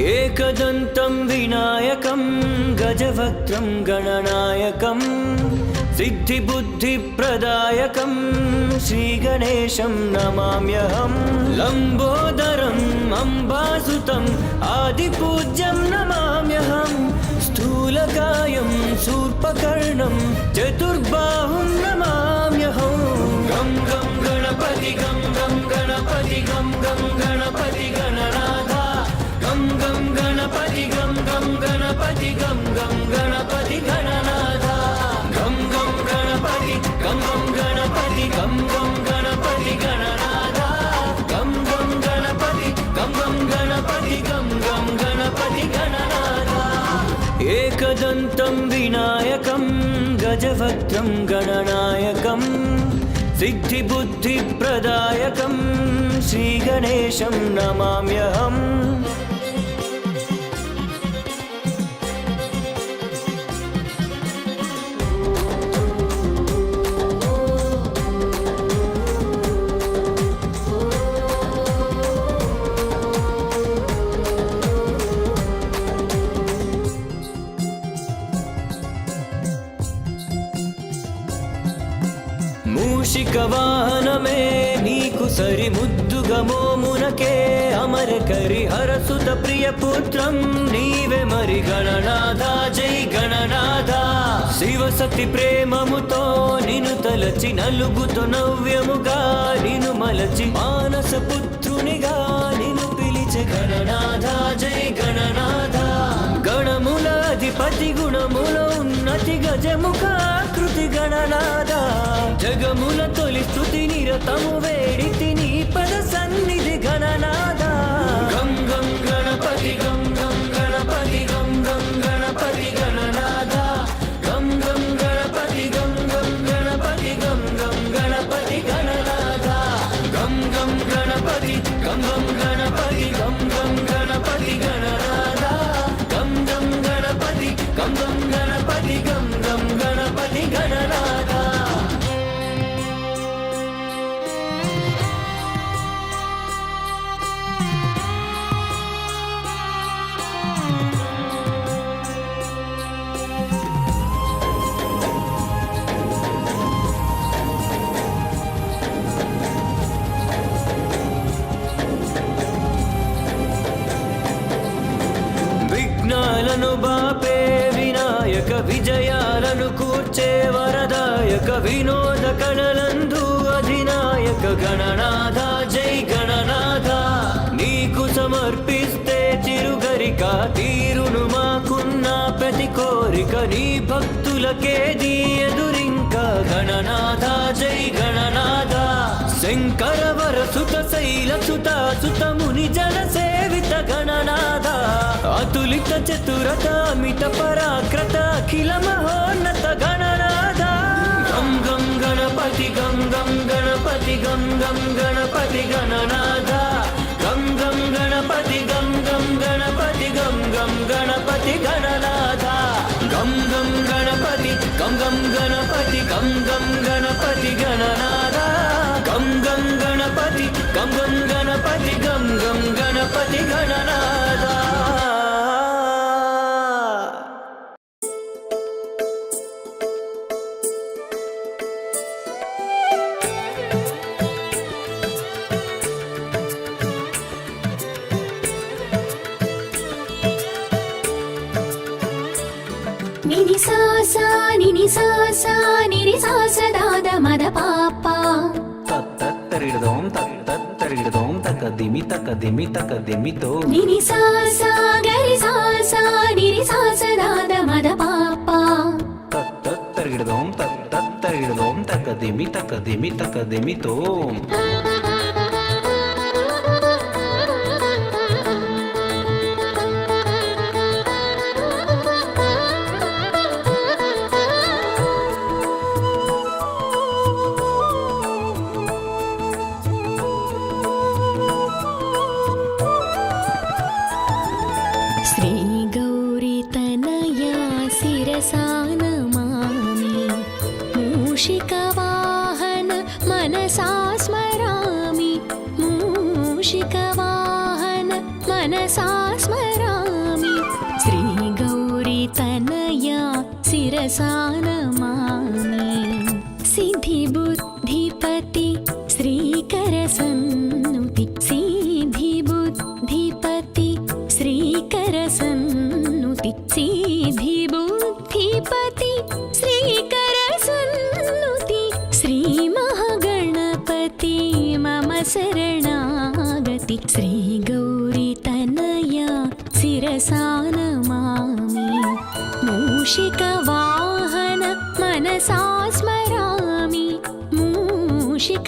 एकदन्तं विनायकं गजवक्त्रं गणनायकं सिद्धिबुद्धिप्रदायकं श्रीगणेशं नमाम्यहं लम्बोदरम् अम्बासुतम् आदिपूज्यं नमाम्यहं स्थूलकायं शूर्पकर्णं चतुर्बाहुं नमाम्यहं गं गं गणपति गं गं गणपति गं गं गणपति गणनाथा गं गं गणपति गं गं गणपति गं गं गणपति गणनाथा गं गं गणपति गं गं गणपति गं गं गणपति गणनाथा गं गं गणपति गं गं गणपति गं गं गणपति गणनाथा एकदन्तं विनायकं गजवक्त्रं गणनायकं सिद्धिबुद्धिप्रदायकं श्रीगणेशं नमाम्यहम् మూషికవాహనమే నీకు సరి ముద్దుగా మోమునకే అమర కరి హరసుత ప్రియ పుత్రం నీవే మరి గణనాథ జై గణనాథ శివ సతి ప్రేమముతో నిను తలచి నలుగుతో నవ్యముగా నిను మలచి మానస పుత్రునిగా నిను పిలిచే గణనాథ జై గణనాథ గణముల అధిపతి గుణముల ఉన్నతి గజముఖాకృతి గణనాథ జగముల తొలి స్తుతి నిరతము వేడితి నీ పద సన్నిధి గణనాథ గం గం గణపతి గం గం గణపతి గం గం గణపతి గణనాథ గం గం గణపతి గం గం గణపతి గం గం గణపతి గణనాథ గం గం గణపతి గం గం గణపతి గం గం గణపతి గణనాథ గం గం గణపతి గం గం గణపతి గం గం గణపతి గణనాథ విఘ్నాలను బాపే వినాయక విజయాలను కూర్చే వరదాయక వినోద కళలందు అధినాయక గణనాథ జై గణనాథ నీకు సమర్పిస్తే చిరుగరిక తీరును మాకున్న ప్రతి కోరిక నీ భక్తులకేది ఎదురింక గణనాథ జై గణనాథ శంకర వరసుత శైల సుత సుత ముని జన సేవిత గణనాథ అతులిత చతురత అమిత పరాక్రత అఖిల మహోన్నత గణనాథ గం గం గణపతి గం గం గణపతి గం గం గణపతి గణనాథ గం గం గణపతి గం గం గణపతి గం గం గణపతి గణనాథ గం గం గణపతి గం గం గణపతి గం గం గణపతి గణనాథ గం గం గణపతి గం గం గణపతి గం గం గణపతి గణనాథ నిని సాసా నిని సాసా నిరి సాస దాద మద పాప తత్తరిడదోం తత్తరిడదోం తకదిమి తకదిమి తకదిమితో నిని సాసా గరి సాసా నిరి సాస దాద మద పాప తత్తరిడదోం తత్తరిడదోం తకదిమి తకదిమి తకదిమితో శ్రీ గౌరీ తనయా శిరసా నమామి మూషిక వాహన మనసా స్మరామి మూషిక వాహన మనసా స్మరామి शिरसानमामि सिद्धिबुद्धिपति श्रीकरसन्नुति सिद्धिबुद्धिपति श्रीकरसन्नुति सिद्धिबुद्धिपति श्रीकरसन्नुति श्रीमहागणपति मम शरणागति श्रीगौरीतनया शिरसानमामि मूषिकवाहन मनसा स्मरामि मूषिकवाहन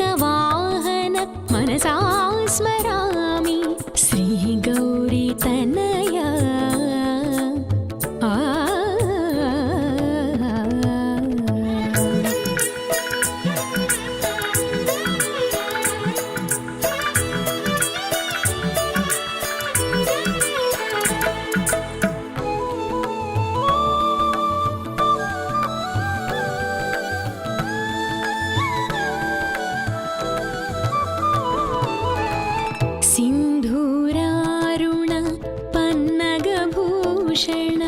मनसा स्मरामि श्रीगौरीतनया सिन्धूरारुण पन्नगभूषण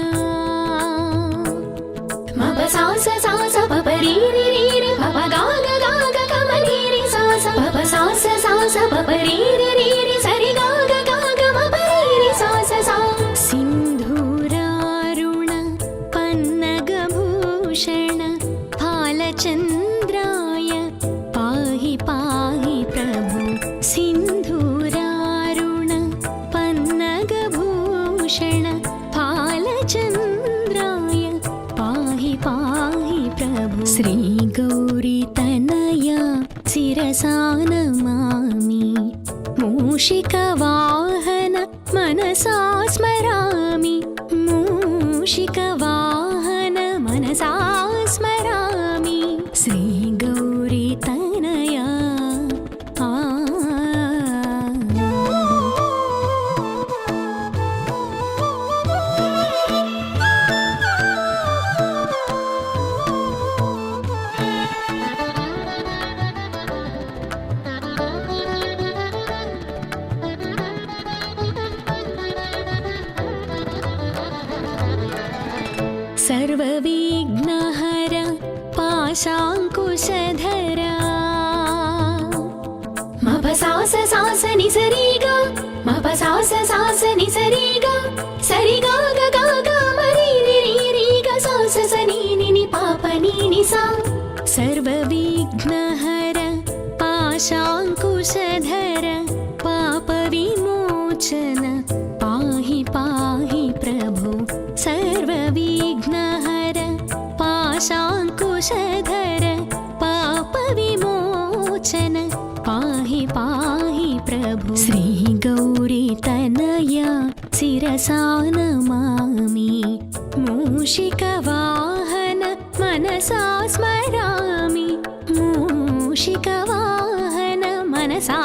मप सास सास पप री रि रि रि पप गा ग गा ग गम री रि सास पप सास सास पप री रि रि रि सरि गा ग गा ग मप री रि सास सा सिन्धूरारुण पन्नगभूषण फालचन्द्राय पाहि पाहि प्रभु सिन्धूरारुण पन्नगभूषण फालचन्द्राय पाहि पाहि प्रभु श्रीगौरीतनया शिरसानमामि मूषिकवाहन मनसा स्मरामि मूषिकवाहन मनसा स्मरामि श्रीगौरीतनया सर्वविघ्नहर पाशाङ्कुशधरा मप सास सास नि सरि गा मप सास सास नि सरि गा गा ग म रि रि रि रि ग सास स नि नि नि पाप नि नि सा सर्वविघ्नहर पाशाङ्कुशधर पापविमोचन पाहि पाहि प्रभु सर्वविघ्नहर पाशाङ्कुशधर पापविमोचन पाहि पाहि प्रभु श्रीगौरीतनया शिरसानमामि मूषिकवाहन मनसा स्मरामि मूषिकवाहन मनसा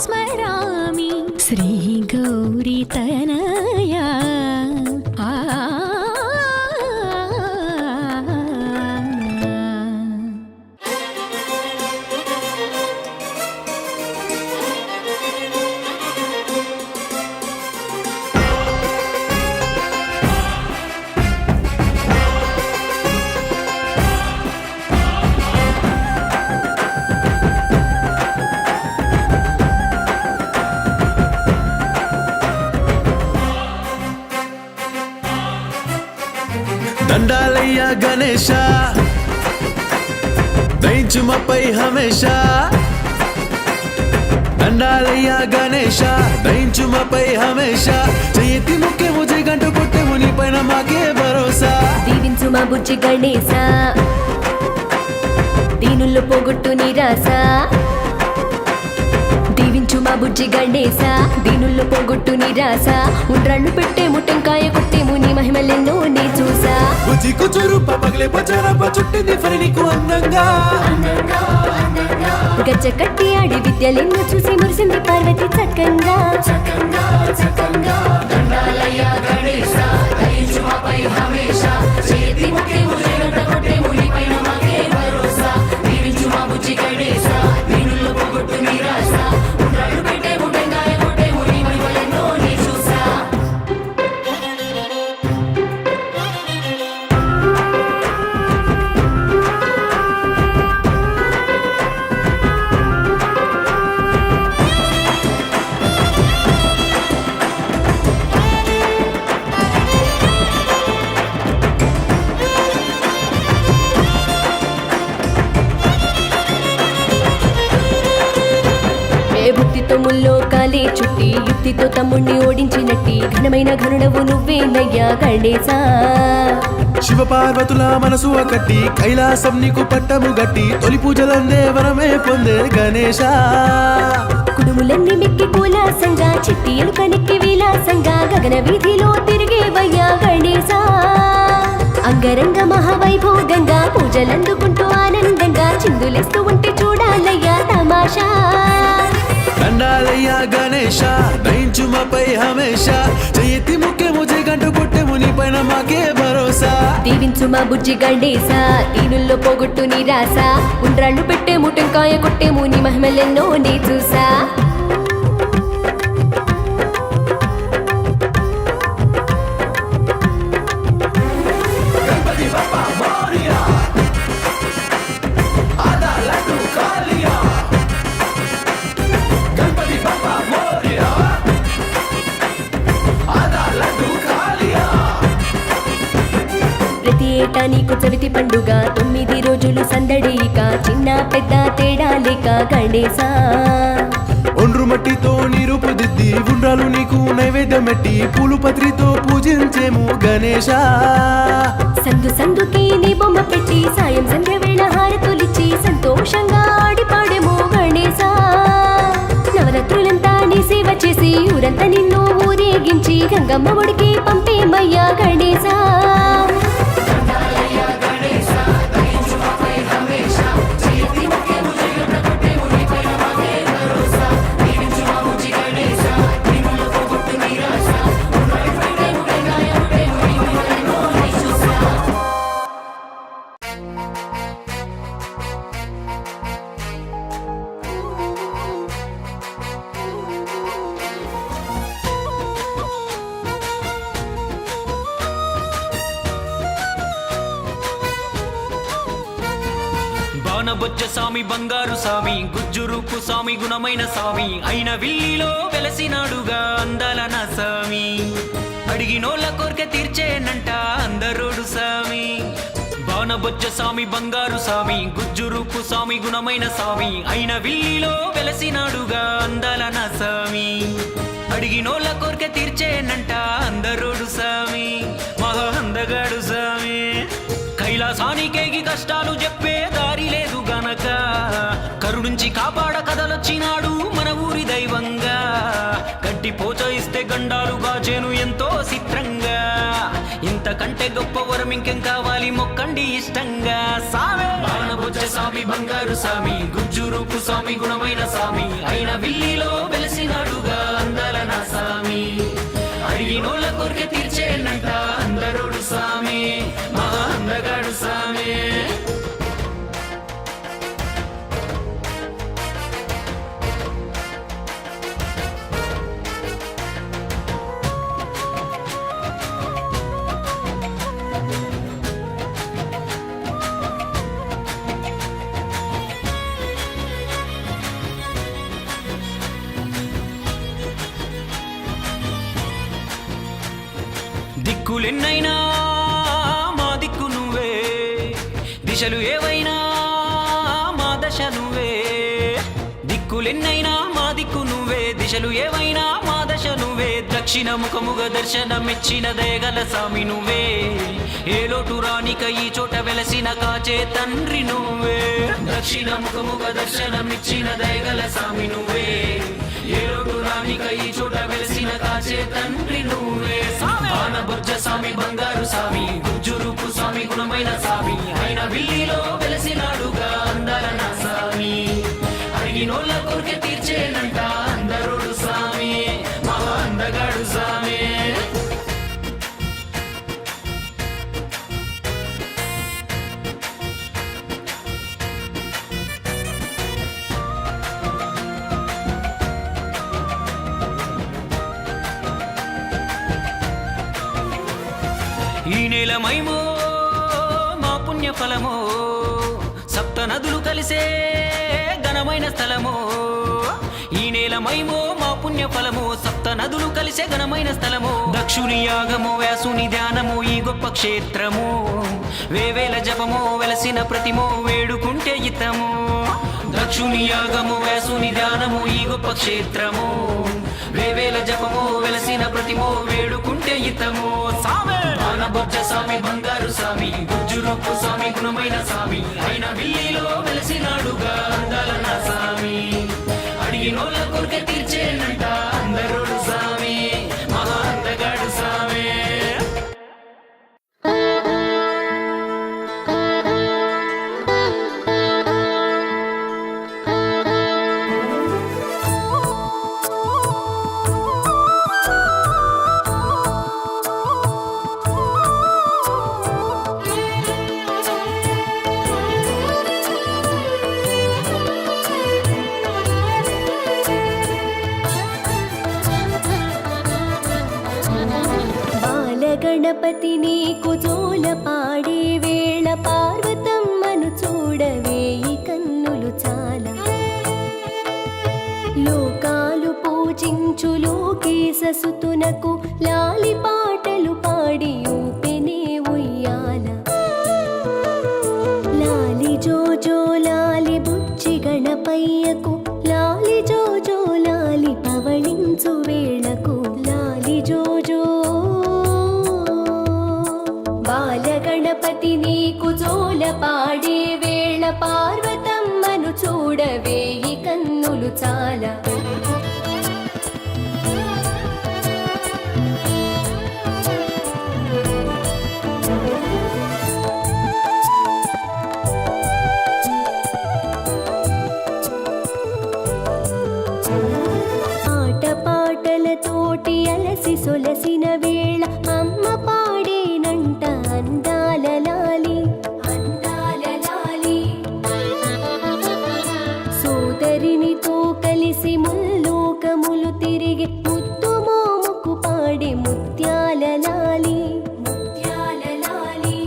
स्मरामि श्रीगौरीतनया దండాలయ్యా గణేశ దయించుమపై హమేష దండాలయ్యా గణేశ దయించుమపై హమేష చేయతి ముఖ్య ముజే గంట కొట్టే ముని పైన మాకే భరోసా దీవించు మా బుజ్జి గణేశ దీనుల్లో పోగొట్టు నిరాశ దీవించు మా బుజ్జి గణేశ దీనుల్లో పోగొట్టు నిరాశ ఉండ్రాళ్ళు పెట్టే ముట్టంకాయ కొట్టే ముని మహిమలెన్నో నే చూసా బుజ్జి కుచురు పగలే పచారప్ప చుట్టింది ఫరి నీకు అందంగా గజ్జ కట్టి ఆడి విద్యలెన్నో చూసి మురిసింది పార్వతి చక్కంగా దండాలయ్యా గణేశ దయించు మాపై హమేష చేతి ముక్కి ముజే గంట కొట్టే ముని పైన మాకే భరోసా దీవించు మా బుజ్జి గణేశ దీనుల్లో పోగొట్టు నిరాశ ఉండ్రాళ్ళు పెట్టే ముట్టంకాయ కొట్టే ముని మహిమలెన్నో నే చూసా యుగాలే చుట్టి యుక్తితో తమ్ముణ్ణి ఓడించినట్టి ఘనమైన ఘనుడవు నువ్వేనయ్యా గణేశా. శివపార్వతుల మనసు ఒకటి కైలాసం నీకు పట్టము గట్టి తొలి పూజలందే వరమే పొందే గణేశ. కుడుములన్నీ మిక్కి కులాసంగా చిట్టి ఎలుకనిక్కి విలాసంగా గగన వీధిలో తిరిగేవయ్యా గణేశా. అంగరంగ మహావైభోగంగా పూజలందుకుంటూ ఆనందంగా చిందులేస్తూ ఉంటే చూడాలయ్యా తమాషా. దండాలయ్యా గణేశ దయించు మాపై హమేష చెయ్యెత్తి ముఖ్య ముజే గంట కొట్టెము నీ పైన మాకే భరోసా. దీవించు మా బుజ్జి గణేశా దీనుల్లో పోగొట్టు నీ రాస ఉండ్రాళ్ళు పెట్టేము టెంకాయ కొట్టేము నీ మహిమలెన్నో నీ చూసా. ప్రతి ఏటా నీకు చవితి పండుగ 9 రోజులు సందడిక చిన్న పెద్ద తేడా లేక గణేశా. ఒండ్రు మట్టితో నీరు పొదిద్ది ఉండ్రాలు నీకు నైవేద్యం పెట్టి పూలు పత్రితో పూజించేము గణేశ. సందు సందుకి నీ బొమ్మ పెట్టి సాయం సంధ్య వేళ హారతులిచ్చి సంతోషంగా ఆడిపాడేమో గణేశా. నవరాత్రులంతా నీ సేవ చేసి ఊరంతా నిన్ను ఊరేగించి గంగమ్మ ఒడికి పంపేమయ్యా గణేశా. బాణబొజ్జ సామి బంగారు సామి గుజ్జురూపు సామి గుణమైన సామి అయిన విల్లిలో వెలసినాడుగా అందాలన సామి అడిగినోళ్ళ కోరిక తీర్చేనంట అందరోడు సామి. బాణబొజ్జ సామి బంగారు సామి గుజ్జురూపు సామి గుణమైన సామి అయిన విల్లిలో వెలసినాడుగా అందాలన సామి అడిగినోళ్ళ కోరిక తీర్చేనంట అందరోడు సామి మహా అందగాడు సామి. కైలాసానికేగి కష్టాలు చెప్పే దారి లేదు గనక కరుణించి కాపాడ కదలొచ్చినాడు మన ఊరి దైవంగా. గడ్డి పోచ ఇస్తే గండాలు గాజేను ఎంతో చిత్రంగా ఇంతకంటే గొప్ప వరం ఇంకేం కావాలి మొక్కండి ఇష్టంగా. సామే బాణబొజ్జ సామి బంగారు సామి గుజ్జురూపు సామి గుణమైన సామి అయిన విల్లిలో వెలసినాడుగా అందాలన సామి అడిగినోళ్ళ కోరిక తీర్చేనంట అందరోడు సామి మహా అందగాడు సామి. దిక్కులెన్నైనా మా దిక్కు నువ్వే దిశలు ఏవైనా మా దశ నువ్వే. దిక్కులెన్నైనా మా దిక్కు నువ్వే దిశలు ఏవైనా మా దశ నువ్వే. దక్షిణ ముఖముగ దర్శనమిచ్చిన దయగల సామి నువ్వే ఏ లోటు రానిక ఈ చోట వెలసిన కాచే తండ్రి నువ్వే. దక్షిణ ముఖముగ దర్శనమిచ్చిన దయగల సామి నువ్వే ఏ లోటు రానిక ఈ చోట వెలసిన కాచే తండ్రి నువ్వే. బాణబొజ్జ సామి బంగారు సామి గుజ్జురూపు సామి గుణమైన సామి అయిన విల్లిలో వెలసినాడుగా అందాలన సామి అడిగినోళ్ళ కోరిక తీర్చేనంట అందరోడు సామి మహా అందగాడు సామి. ఈ నేల మైమో మా పుణ్య ఫలమో సప్త నదులు కలిసే ఘనమైన స్థలమో. ఈ నేల మైమో మా పుణ్య ఫలమో సప్త నదులు కలిసే ఘనమైన స్థలమో. దక్షుని యాగమో వ్యాసుని ధ్యానమో ఈ గొప్ప క్షేత్రము వేవేల జపమో వెలసిన ప్రతిమో వేడుకుంటే ఇతము దక్షుని యాగము వ్యాసుని ధ్యానము ఈ గొప్ప క్షేత్రము వేవేల జపము వెలసిన ప్రతిమో వేడుకుంటే ఇతము సామే ఆనబొజ్జ స్వామి బంగారు స్వామి గుజ్జురొప్పు స్వామి గుణమైన స్వామి అయిన విల్లిలో వెలసినాడుగా అందాల నా స్వామి అడిగినోళ్ళ కోరిక తీర్చేనంట అందరోడు స్వామి మహా అందగాడు స్వామి గణపతి నీకు జోల పాడే వేళ పార్వతమ్మను చూడవేయి కన్నులు చాలా లోకాలు పూజించు లోకేశసుతునకు లాలి పాటలు పాడి ఊపెనే ఉయ్యాల లాలి జోజో లాలి బుచ్చి గణపయ్యకు లాలి జోజో లాలి పవళించు వేళకు లాలి జోజో బాలగణపతి నీకు జోల పాడే వేళ పార్వతమ్మను చూడవేయి కన్నులు చాలా ఆటపాటలతోటి అలసి సొలసిన వేళ అమ్మ పాడేనంట అందాల లాలి అందాల లాలి సోదరినితో కలిసి ముల్లోకములు తిరిగి ముత్తు మోముకు పాడే ముత్యాల లాలి ముత్యాల లాలి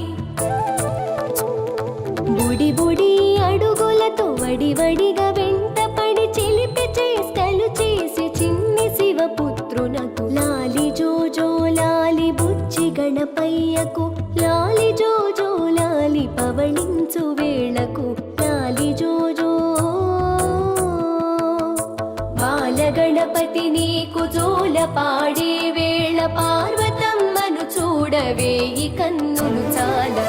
బుడి బుడి అడుగులతో వడివడిగా వెంటపడి చిలిపి చేష్టలు చేసి చిన్ని శివపుత్రునకు లాలి జోజో లాలి బుచ్చి గణపయ్యకు లాలి జోజో లాలి పవళించు వేళకు లాలి జోజో బాలగణపతి నీకు జోల పాడే వేళ పార్వతమ్మను చూడవేయి కన్నులు చాలా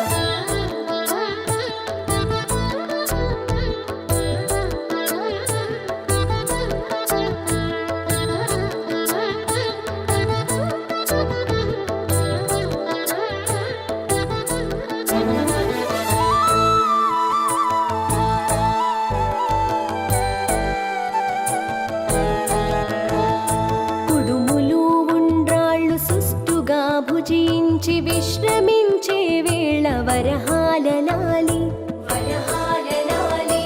కుడుములు ఉండ్రాళ్ళు సుష్టుగా భుజించి విశ్రమించే వేళ వరహాల లాలి వరహాల లాలి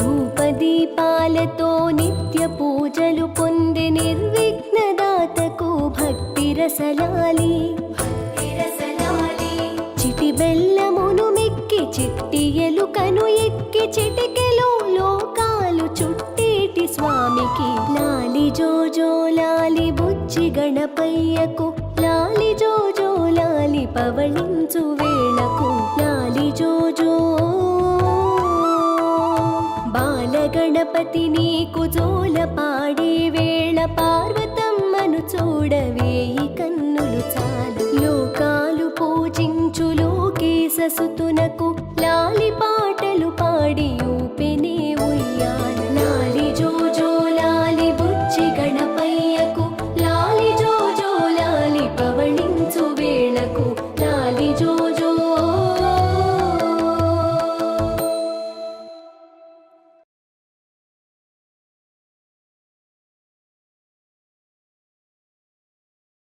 ధూపదీపాలతో నిత్య పూజలు పొందే నిర్విఘ్నదాతకు భక్తి రసలాలి భక్తి రసలాలి చిటి బెల్లమును మెక్కి చిట్టి ఎలుకను ఎక్కి చిటికెలో లోకాలు చుట్టేటి స్వామికి లాలి జోజో లాలి బుచ్చి గణపయ్యకు లాలి జోజో లాలి పవళించు వేళకు లాలి జోజో బాలగణపతి నీకు జోల పాడే వేళ పార్వతమ్మను చూడవి